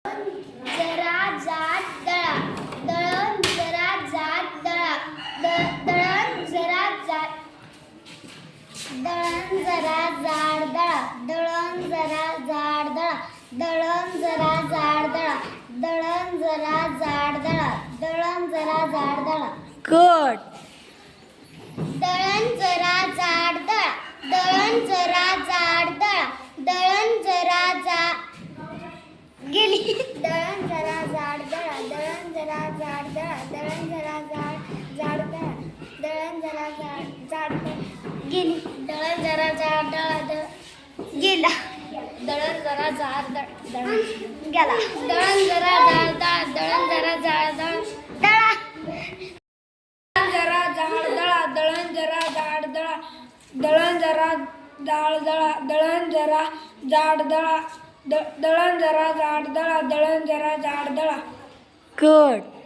जरा जाड दळा दळण जरा जाड दळा दळण जरा जाड दळण जरा जाड दळा दळण जरा जाड दळा दळण जरा जाड दळा दळण जरा जाड दळा दळण जरा जाड दळा गुड. दळण जरा जाड दळा दळण जरा जाड दळा दळण जरा जाड गेली दळण जरा जाड दळा दळण जरा जाड दळा दळण जरा जाड दळा दळण जरा जाड गेली दळण जरा जाड दळा गेला दळण जरा जाड दळा गेला दळण जरा जाड दळा दळण जरा जाड दळा जरा जाड दळा दळण जरा जाड दळा दळण जरा जाड दळा दळण जरा जाड दळा दळण जरा जाड दळा दळण जरा जाड दळा. गुड.